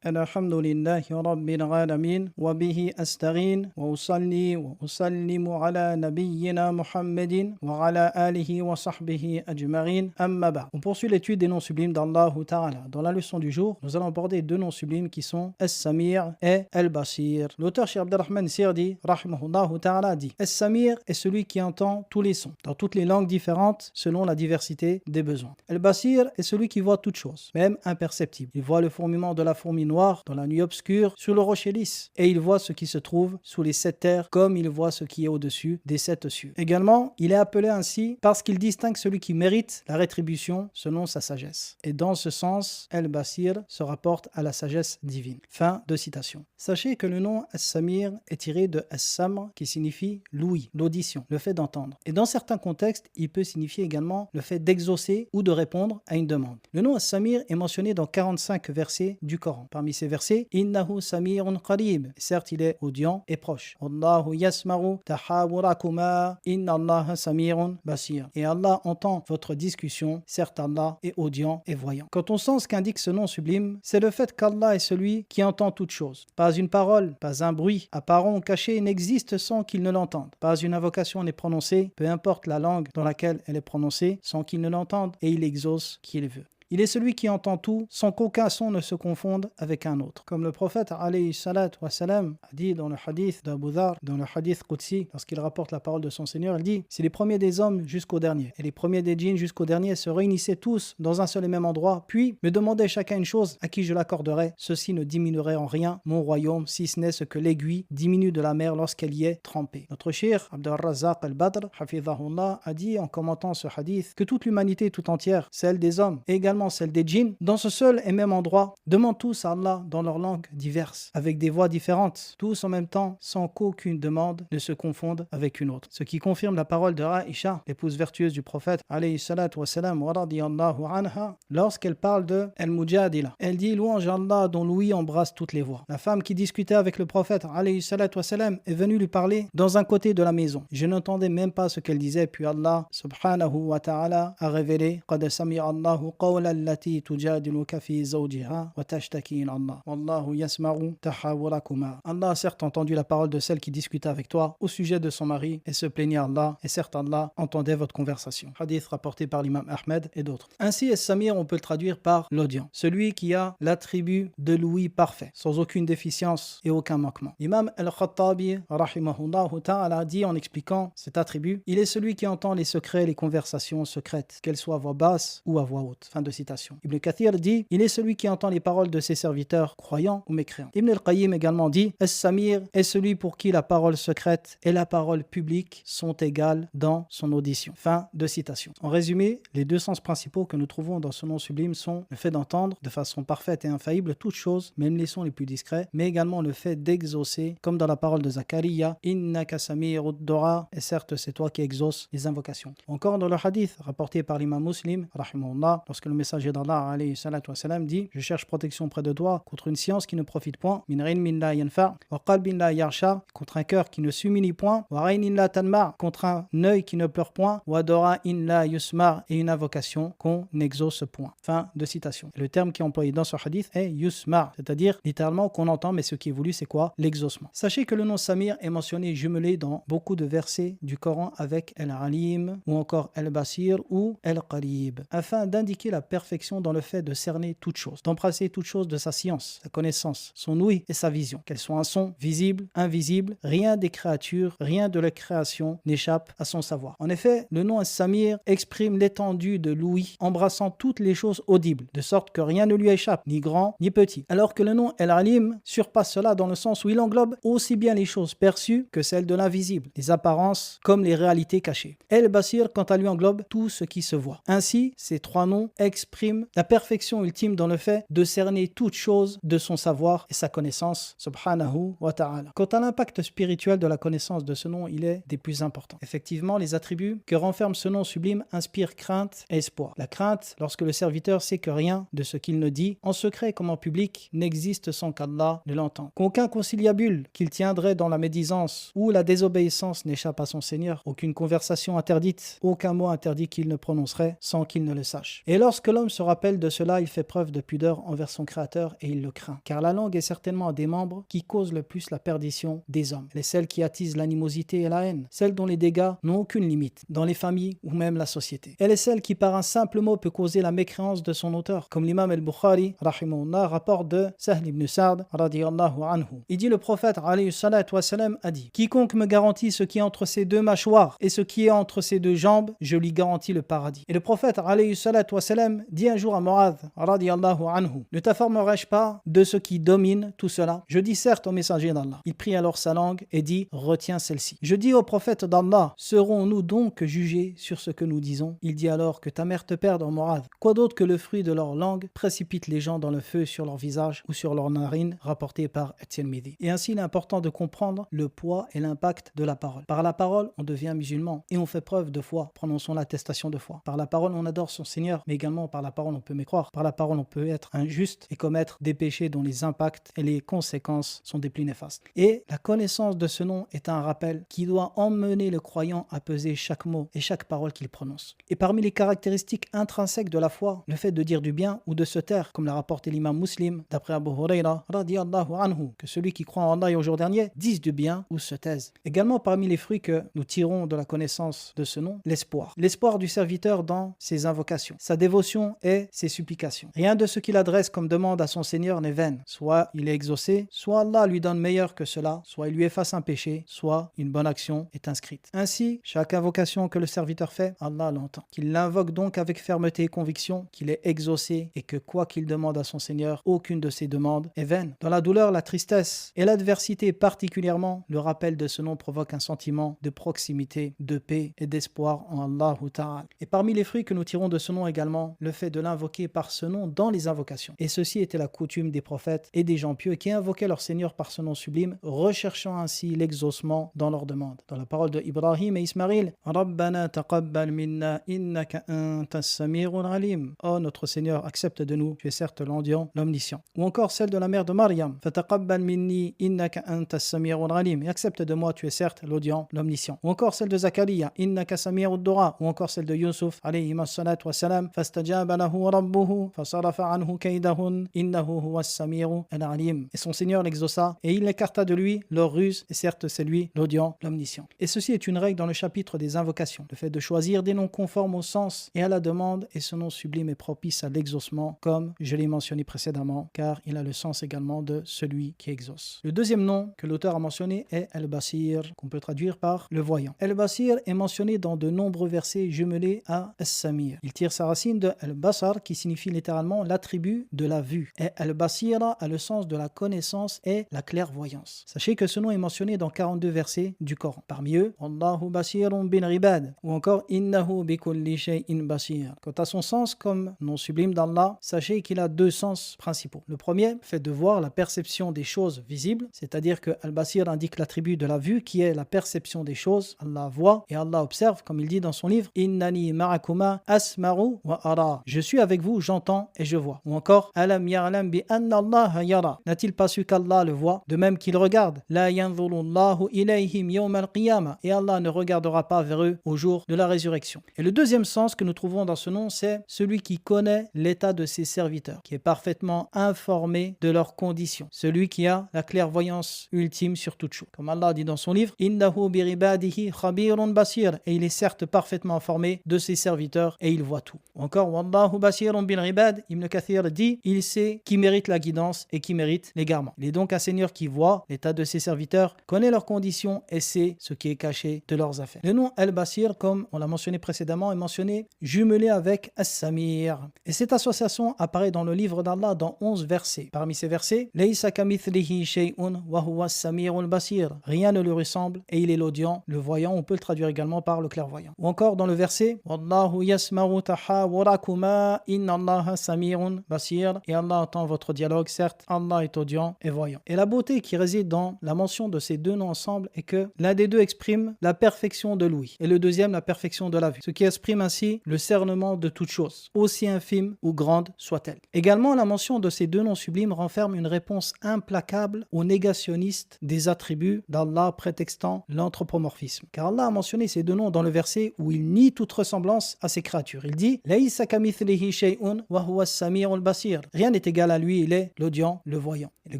الحمد لله رب العالمين وبه أستعين وأصلي وأسلم على نبينا محمد وعلى آله وصحبه أجمعين أما بعد. On poursuit l'étude des noms sublimes d'Allah Ta'ala. Dans la leçon du jour, nous allons aborder deux noms sublimes qui sont As-Samir et Al-Basir. L'auteur Cheikh Abdelrahman Sirdi, rahimahullah Ta'ala, dit As-Samir est celui qui entend tous les sons, dans toutes les langues différentes, selon la diversité des besoins. Al-Basir est celui qui voit toutes choses, même imperceptibles. Il voit le fourmillement de la fourmi noire dans la nuit obscure sur le rocher lisse, et il voit ce qui se trouve sous les 7 terres comme il voit ce qui est au-dessus des 7 cieux. Également, il est appelé ainsi parce qu'il distingue celui qui mérite la rétribution selon sa sagesse. Et dans ce sens, Al-Basir se rapporte à la sagesse divine. Fin de citation. Sachez que le nom As-Samir est tiré de As-Samr qui signifie l'ouïe, l'audition, le fait d'entendre. Et dans certains contextes, il peut signifier également le fait d'exaucer ou de répondre à une demande. Le nom As-Samir est mentionné dans 45 versets du Coran. Parmi ces versets, Innahu Samirun Qarib. Certes, il est audient et proche. Allahu yasmaru tahawurakuma. Inna Allah Samirun Basir. Et Allah entend votre discussion. Certes, Allah est audient et voyant. Quand on sent ce qu'indique ce nom sublime, c'est le fait qu'Allah est celui qui entend toutes choses. Pas une parole, pas un bruit, apparent ou caché, n'existe sans qu'il ne l'entende. Pas une invocation n'est prononcée, peu importe la langue dans laquelle elle est prononcée, sans qu'il ne l'entende, et il exauce qui il veut. Il est celui qui entend tout sans qu'aucun son ne se confonde avec un autre. Comme le prophète alayhi salatu wa salam a dit dans le hadith d'Abu Dhar, dans le hadith Qudsi, lorsqu'il rapporte la parole de son Seigneur, il dit « Si les premiers des hommes jusqu'au dernier et les premiers des djinns jusqu'au dernier se réunissaient tous dans un seul et même endroit, puis me demandaient chacun une chose à qui je l'accorderais, ceci ne diminuerait en rien mon royaume, si ce n'est ce que l'aiguille diminue de la mer lorsqu'elle y est trempée. » Notre cheikh Abdul Razzaq al-Badr, hafidhahullah, a dit en commentant ce hadith que toute l'humanité tout entière, celle des hommes et également celle des djinns, dans ce seul et même endroit, demandent tous à Allah dans leurs langues diverses, avec des voix différentes, tous en même temps, sans qu'aucune demande ne se confonde avec une autre. Ce qui confirme la parole de Aïcha, l'épouse vertueuse du prophète, alayhi salatu wa salam, wa radiyallahu anha, lorsqu'elle parle de Al-Mujadila. Elle dit louange à Allah dont l'ouïe embrasse toutes les voix. La femme qui discutait avec le prophète, alayhi salatu wa salam, est venue lui parler dans un côté de la maison. Je n'entendais même pas ce qu'elle disait, puis Allah, subhanahu wa ta'ala, a révélé قَدْ سَمِعَ اللَّهُ قَوْلَ التي تجادلك في زوجها وتشتكي إلى الله والله يسمع تحاوركما. Allah a certes entendu la parole de celle qui discutait avec toi au sujet de son mari et se plaignait à Allah, et certes Allah entendait votre conversation. Hadith rapporté par l'imam Ahmed et d'autres. Ainsi, As-Samir, on peut le traduire par l'audient, celui qui a l'attribut de l'ouïe parfait, sans aucune déficience et aucun manquement. L'imam Al-Khattabi, rahimahullah ta'ala, dit en expliquant cet attribut, il est celui qui entend les secrets, les conversations secrètes, qu'elles soient à voix basse ou à voix haute. Fin de citation. Ibn Kathir dit, il est celui qui entend les paroles de ses serviteurs, croyants ou mécréants. Ibn al-Qayyim également dit, As-Samir est celui pour qui la parole secrète et la parole publique sont égales dans son audition. Fin de citation. En résumé, les deux sens principaux que nous trouvons dans ce nom sublime sont le fait d'entendre de façon parfaite et infaillible toutes choses, même les sons les plus discrets, mais également le fait d'exaucer, comme dans la parole de Zakaria, Innaka Samirud Dora, et certes c'est toi qui exauces les invocations. Encore dans le hadith rapporté par l'imam Muslim, rahimahullah, lorsque le messager d'Allah alayhi salatu wa salam dit je cherche protection près de toi contre une science qui ne profite point, min ilmin la yanfa wa qalbin la yarsha, contre un cœur qui ne s'humilie point, wa aynin la tanma, contre un œil qui ne pleure point, wa dora in la yusmar, et une invocation qu'on n'exauce point. Fin de citation. Et le terme qui est employé dans ce hadith est yusmar, c'est-à-dire littéralement qu'on entend, mais ce qui est voulu c'est quoi? L'exaucement. Sachez que le nom Samir est mentionné et jumelé dans beaucoup de versets du Coran avec Al-Alim ou encore Al-Basir ou Al-Qarib, afin d'indiquer la perfection dans le fait de cerner toute chose, d'embrasser toute chose de sa science, sa connaissance, son ouïe et sa vision. Qu'elle soit un son, visible, invisible, rien des créatures, rien de la création n'échappe à son savoir. En effet, le nom As-Samir exprime l'étendue de l'ouïe, embrassant toutes les choses audibles, de sorte que rien ne lui échappe, ni grand, ni petit. Alors que le nom El-Alim surpasse cela dans le sens où il englobe aussi bien les choses perçues que celles de l'invisible, les apparences comme les réalités cachées. El-Basir, quant à lui, englobe tout ce qui se voit. Ainsi, ces trois noms expriment la perfection ultime dans le fait de cerner toute chose de son savoir et sa connaissance, subhanahu wa ta'ala. Quant à l'impact spirituel de la connaissance de ce nom, il est des plus importants. Effectivement, les attributs que renferme ce nom sublime inspirent crainte et espoir. La crainte, lorsque le serviteur sait que rien de ce qu'il ne dit, en secret comme en public, n'existe sans qu'Allah ne l'entende. Qu'aucun conciliabule qu'il tiendrait dans la médisance ou la désobéissance n'échappe à son Seigneur. Aucune conversation interdite, aucun mot interdit qu'il ne prononcerait sans qu'il ne le sache. Et lorsque l'homme se rappelle de cela, il fait preuve de pudeur envers son Créateur et il le craint. Car la langue est certainement un des membres qui cause le plus la perdition des hommes. Elle est celle qui attise l'animosité et la haine, celle dont les dégâts n'ont aucune limite, dans les familles ou même la société. Elle est celle qui par un simple mot peut causer la mécréance de son auteur, comme l'imam al-Bukhari, rahimahullah, rapporte de Sahl ibn Sa'd, radiyallahu anhu. Il dit, le prophète, alayhi salatu wassalam, a dit, quiconque me garantit ce qui est entre ses deux mâchoires et ce qui est entre ses deux jambes, je lui garantis le paradis. Et le prophète, alayhi salatu wassalam, dit un jour à Mu'adh, radiyallahu anhu, ne t'informerai-je pas de ce qui domine tout cela? Je dis certes au messager d'Allah. Il prit alors sa langue et dit, retiens celle-ci. Je dis au prophète d'Allah, serons-nous donc jugés sur ce que nous disons? Il dit alors, que ta mère te perde, en Mu'adh. Quoi d'autre que le fruit de leur langue précipite les gens dans le feu sur leur visage ou sur leurs narines, rapporté par At-Tirmidhi. Et ainsi, il est important de comprendre le poids et l'impact de la parole. Par la parole, on devient musulman et on fait preuve de foi. Prononçons l'attestation de foi. Par la parole, on adore son Seigneur, mais également par la parole, on peut mécroire. Par la parole, on peut être injuste et commettre des péchés dont les impacts et les conséquences sont des plus néfastes. Et la connaissance de ce nom est un rappel qui doit emmener le croyant à peser chaque mot et chaque parole qu'il prononce. Et parmi les caractéristiques intrinsèques de la foi, le fait de dire du bien ou de se taire, comme l'a rapporté l'imam Muslim, d'après Abu Huraira, radiyallahu anhu, que celui qui croit en Allah et au jour dernier dise du bien ou se taise. Également parmi les fruits que nous tirons de la connaissance de ce nom, l'espoir. L'espoir du serviteur dans ses invocations, sa dévotion et ses supplications. Rien de ce qu'il adresse comme demande à son Seigneur n'est vain. Soit il est exaucé, soit Allah lui donne meilleur que cela, soit il lui efface un péché, soit une bonne action est inscrite. Ainsi, chaque invocation que le serviteur fait, Allah l'entend. Qu'il l'invoque donc avec fermeté et conviction, qu'il est exaucé et que quoi qu'il demande à son Seigneur, aucune de ses demandes est vaine. Dans la douleur, la tristesse et l'adversité particulièrement, le rappel de ce nom provoque un sentiment de proximité, de paix et d'espoir en Allah Ta'ala. Et parmi les fruits que nous tirons de ce nom également, le fait de l'invoquer par ce nom dans les invocations. Et ceci était la coutume des prophètes et des gens pieux qui invoquaient leur Seigneur par ce nom sublime, recherchant ainsi l'exaucement dans leurs demandes. Dans la parole de Ibrahim et Ismaïl, Rabbana taqabbal minna innaka antas sami'ul alim. Oh notre Seigneur, accepte de nous, tu es certes l'audient, l'omniscient. Ou encore celle de la mère de Maryam, fataqabbal minni innaka antas sami'ul alim. Et accepte de moi, tu es certes l'audient, l'omniscient. Ou encore celle de Zakaria, innaka sami'ud du'a. Ou encore celle de Yusuf, alayhi salatu wassalam, fastajaba lahu rabbuhu fasarafa anhu kaydahun innahu huwas sami'ul alim. Et son Seigneur l'exauça et il écarta de lui leur ruse, et certes c'est lui l'audient, l'omniscient. Et ceci est une règle dans le chapitre des invocations, le fait de choisir des noms conformes au sens et à la demande, et ce nom sublime est propice à l'exaucement, comme je l'ai mentionné précédemment, car il a le sens également de celui qui exauce. Le deuxième nom que l'auteur a mentionné est Al-Basir, qu'on peut traduire par le voyant. Al-Basir est mentionné dans de nombreux versets jumelés à As-Samir. Il tire sa racine de Al-Basar, qui signifie littéralement l'attribut de la vue, et Al-Basira a le sens de la connaissance et la clairvoyance. Sachez que ce nom est mentionné dans 42 versets du Coran. Parmi eux, Allahu basirun bil ibad, ou encore Innahu bi kulli shay'in basir. Quant à son sens comme nom sublime d'Allah, sachez qu'il a deux sens principaux. Le premier fait de voir la perception des choses visibles, c'est-à-dire que Al-Basir indique l'attribut de la vue qui est la perception des choses. Allah voit et Allah observe, comme il dit dans son livre, Innani ma'akuma asma'u wa ara. Je suis avec vous, j'entends et je vois. Ou encore, Alam ya'lam bi anna Allah yara. N'a-t-il pas su qu'Allah le voit, de même qu'il regarde? La yanzuru Allahu ilayhim yawm al-qiyamah. Et Allah ne regardera pas vers eux au jour de la résurrection. Et le deuxième sens que nous trouvons dans ce nom, c'est celui qui connaît l'état de ses serviteurs, qui est parfaitement informé de leurs conditions, celui qui a la clairvoyance ultime sur toute chose. Comme Allah dit dans son livre, Innahu bi ibadihi khabirun basir. Et il est certes parfaitement informé de ses serviteurs et il voit tout. Encore, Wallahu basirun bil ibad. Ibn Kathir dit, il sait qui mérite la guidance et qui mérite l'égarement. Il est donc un Seigneur qui voit l'état de ses serviteurs, connaît leurs conditions et sait ce qui est caché de leurs affaires. Le nom Al-Basir, comme on l'a mentionné précédemment, est mentionné jumelé avec As-Samir. Et cette association apparaît dans le livre d'Allah dans 11 versets. Parmi ces versets, Laysa kamithlihi shay'un wa huwa as-Samirul basir. Rien ne lui ressemble et il est l'audient, le voyant. On peut le traduire également par le clairvoyant. Ou encore dans le verset, Wallahu yasma'u tahawurakuma inna Allaha samirun basir. Et Allah entend votre dialogue, certes, Allah est audient et voyant. Et la beauté qui réside dans la mention de ces deux noms ensemble est que l'un des deux exprime la perfection de l'ouïe et le deuxième la perfection de la vue, ce qui exprime ainsi le cernement de toute chose, aussi infime ou grande soit-elle. Également, la mention de ces deux noms sublimes renferme une réponse implacable aux négationnistes des attributs d'Allah prétextant l'anthropomorphisme. Car Allah a mentionné ces deux noms dans le verset où il nie toute ressemblance à ses créatures. Il dit « Laïsa kamithlihi shay'un wa huwa as-sami'ul basir. Rien n'est égal à lui, il est l'audient, le voyant. Et le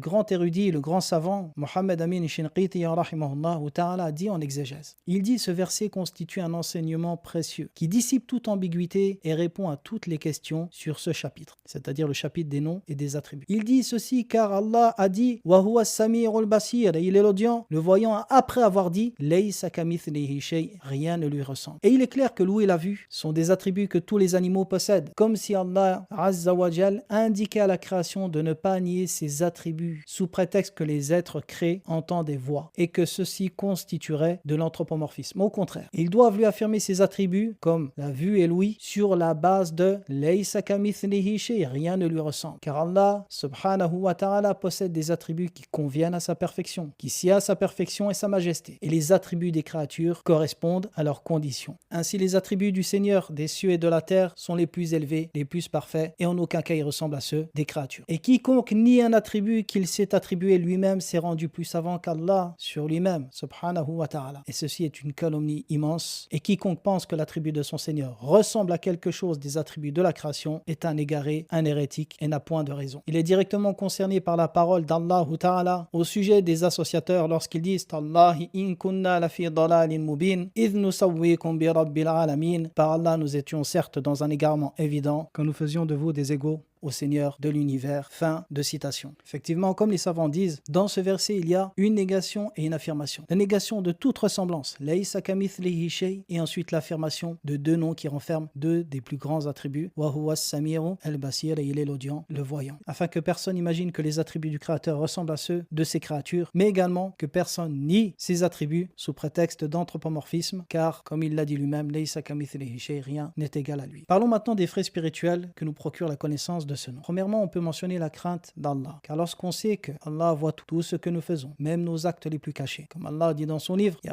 grand érudit, le grand savant, Mohammed Amin Shinqiti rahimahullah ta'ala, dit en exégèse. Il dit ce verset constitue un enseignement précieux qui dissipe toute ambiguïté et répond à toutes les questions sur ce chapitre, c'est-à-dire le chapitre des noms et des attributs. Il dit ceci car Allah a dit wa huwa as-sami'ul basir, et il est l'audient, le voyant, après avoir dit laysa kamithlihi shay, rien ne lui ressemble. Et il est clair que l'ouïe et la vue sont des attributs que tous les animaux possèdent, comme si Allah Azza wa Jal indiquait à la création de ne pas nier ses attributs sous prétexte que les êtres créés entendent et voient et que ceci constituerait de l'anthropomorphisme. Au contraire, ils doivent lui affirmer ses attributs comme la vue et l'ouïe sur la base de laysa kamithlihi shay, rien ne lui ressemble, car Allah subhanahu wa ta'ala possède des attributs qui conviennent à sa perfection, qui sied à sa perfection et sa majesté, et les attributs des créatures correspondent à leurs conditions. Ainsi, les attributs du Seigneur des cieux et de la terre sont les plus élevés, les plus parfaits, et en aucun cas ils ressemblent à ceux des créatures. Et quiconque nie un attribut qu'il s'est attribué lui-même s'est rendu plus savant qu'Allah sur lui-même, subhanahu wa ta'ala. Et ceci est une calomnie immense, et quiconque pense que l'attribut de son Seigneur ressemble à quelque chose des attributs de la création est un égaré, un hérétique, et n'a point de raison. Il est directement concerné par la parole d'Allah ta'ala au sujet des associateurs lorsqu'ils disent Tallahi in kunna lafi dalalin mubin idh nusawwikum bi rabbil alamin. Par Allah, nous étions certes dans un égarement évident quand nous faisions de vous des égaux au Seigneur de l'univers. Fin de citation. Effectivement, comme les savants disent, dans ce verset, il y a une négation et une affirmation. La négation de toute ressemblance, laysa kamithlihi shay, et ensuite l'affirmation de deux noms qui renferment deux des plus grands attributs, wa huwa as-sami'u al-basir, et il est l'audient, le voyant. Afin que personne imagine que les attributs du Créateur ressemblent à ceux de ses créatures, mais également que personne nie ses attributs sous prétexte d'anthropomorphisme, car, comme il l'a dit lui-même, laysa kamithlihi shay, rien n'est égal à lui. Parlons maintenant des frais spirituels que nous procure la connaissance de ce nom. Premièrement, on peut mentionner la crainte d'Allah, car lorsqu'on sait que Allah voit tout ce que nous faisons, même nos actes les plus cachés, comme Allah dit dans son livre, et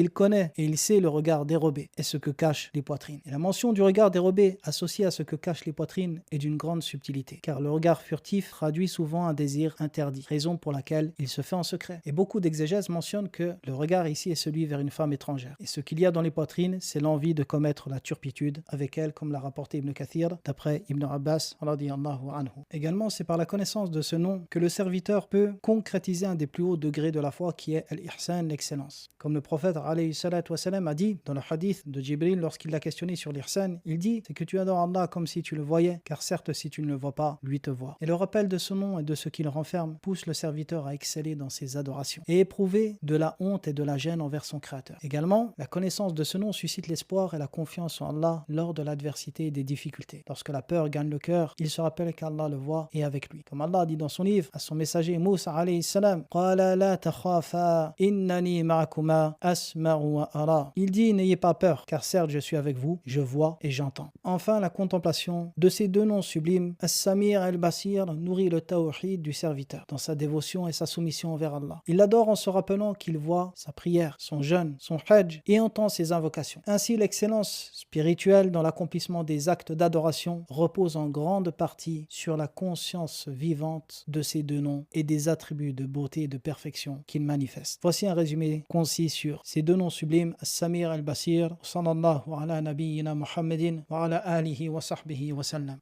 il connaît et il sait le regard dérobé et ce que cachent les poitrines. Et la mention du regard dérobé associé à ce que cachent les poitrines est d'une grande subtilité, car le regard furtif traduit souvent un désir interdit, raison pour laquelle il se fait en secret. Et beaucoup d'exégèses mentionnent que le regard ici est celui vers une femme étrangère. Et ce qu'il y a dans les poitrines, c'est l'envie de commettre la turpitude avec elle, comme l'a rapporté Ibn Kathir d'après Ibn Abbas radiyallahu anhu. Également, c'est par la connaissance de ce nom que le serviteur peut concrétiser un des plus hauts degrés de la foi qui est al-ihsan, l'excellence. Comme le prophète alayhi salatu wa salam a dit dans le hadith de Jibril lorsqu'il l'a questionné sur l'ihsan, il dit c'est que tu adores Allah comme si tu le voyais, car certes si tu ne le vois pas, lui te voit. Et le rappel de ce nom et de ce qu'il renferme pousse le serviteur à exceller dans ses adorations et éprouver de la honte et de la gêne envers son créateur. Également, la connaissance de ce nom suscite l'espoir et la confiance en Allah lors de l'adversité et des difficultés. Lorsque la peur gagne le cœur, il se rappelle qu'Allah le voit et avec lui. Comme Allah dit dans son livre à son messager Moussa alayhi salam, qala la takhafa innani ma'akuma asma'u wa ara. Il dit n'ayez pas peur, car certes je suis avec vous, je vois et j'entends. Enfin, la contemplation de ces deux noms sublimes, As-Samir et Al-Basir, nourrit le tawhid du serviteur dans sa dévotion et sa soumission envers Allah. Il l'adore en se rappelant qu'il voit sa prière, son jeûne, son hajj et entend ses invocations. Ainsi, l'excellence spirituelle dans l'accomplissement des actes d'adoration repose en grande partie sur la conscience vivante de ces deux noms et des attributs de beauté et de perfection qu'ils manifestent. Voici un résumé concis sur ces deux noms sublimes, As-Samir al-Basir, sallallahu ala nabiyyina Muhammadin wa ala alihi wa sahbihi wa sallam.